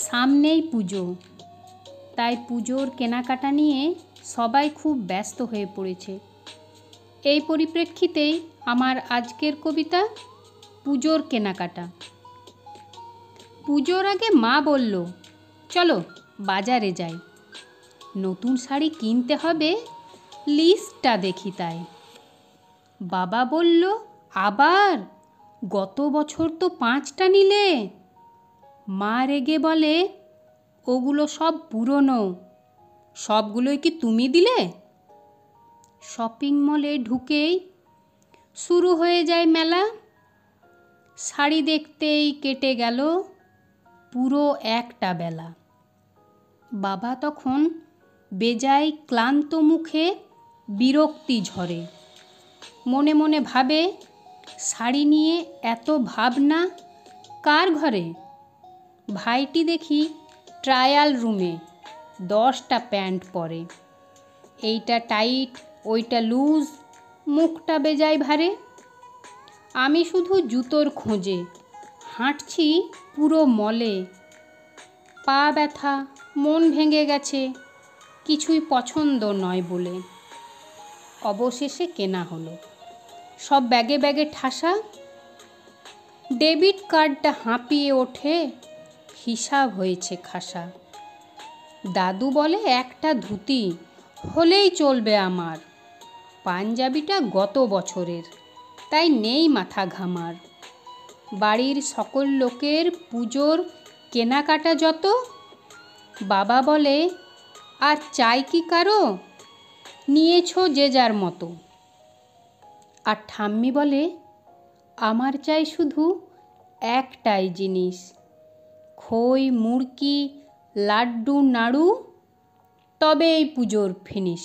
সামনেই পুজো, তাই পুজোর কেনাকাটা নিয়ে সবাই খুব ব্যস্ত হয়ে পড়েছে। এই পরিপ্রেক্ষিতেই আমার আজকের কবিতা পুজোর কেনাকাটা। পুজোর আগে মা বলল, চলো বাজারে যাই, নতুন শাড়ি কিনতে হবে, লিস্টটা দেখি তাই। বাবা বলল, আবার গত বছর তো 5টা নিলে। মা রেগে বলে, ওগুলো সব পুরনো, সবগুলোই কি তুমি দিলে? শপিং মলে ঢুকেই শুরু হয়ে যায় মেলা। শাড়ি দেখতেই কেটে গেল পুরো একটা বেলা। বাবা তখন বেজায় ক্লান্ত মুখে বিরক্তি ঝরে, মনে মনে ভাবে, শাড়ি নিয়ে এত ভাবনা কার ঘরে? ভাইটি দেখি ট্রায়াল রুমে 10টা প্যান্ট পরে, এইটা টাইট ওইটা লুজ, মুখটা বেজায় ভারে। আমি শুধু জুতোর খোঁজে হাঁটছি পুরো মলে, পা ব্যথা, মন ভেঙে গেছে, কিছুই পছন্দ নয় বলে। অবশেষে কেনা হলো, সব ব্যাগে ব্যাগে ঠাসা। ডেবিট কার্ডটা হাঁপিয়ে ওঠে, হিসাব হয়েছে খাসা। দাদু বলে, একটা ধুতি হলেই চলবে আমার, পাঞ্জাবিটা গত বছরের, তাই নেই মাথা ঘামার। বাড়ির সকল লোকের পুজোর কেনাকাটা যত। বাবা বলে, আর চাই কি কারো, নিয়েছো যে যার মতো। আর ঠাম্মি বলে, আমার চাই শুধু একটাই জিনিস, খই মুড়কি লাড্ডু নাড়ু, তবে এই পুজোর ফিনিশ।